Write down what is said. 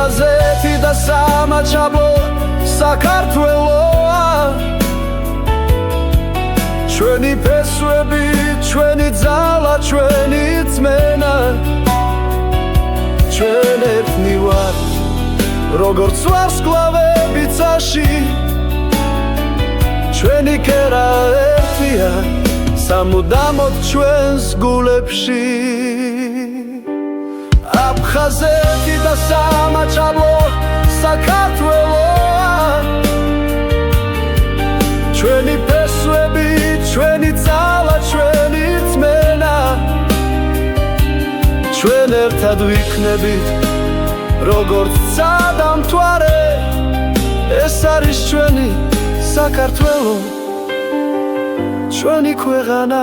აფხაზეთი და სამაჩაბლო საქართველოა ჩვენი ფესვები, ჩვენი ძალა, ჩვენი ძმენა ჩვენ ერთნი ვართ როგორც ვარსკვლავები წაში ჩვენი კერა ერთია სამუდამოდ ჩვენს გულებში აფხაზეთი და სამაჩაბლო საქართველოა ჩვენი ფესვები, ჩვენი ძალა, ჩვენი ძმენა ჩვენ ერთად ვიქნებით როგორც სადამთვარე ეს არის ჩვენი საქართველო ჩვენი ქვეყანა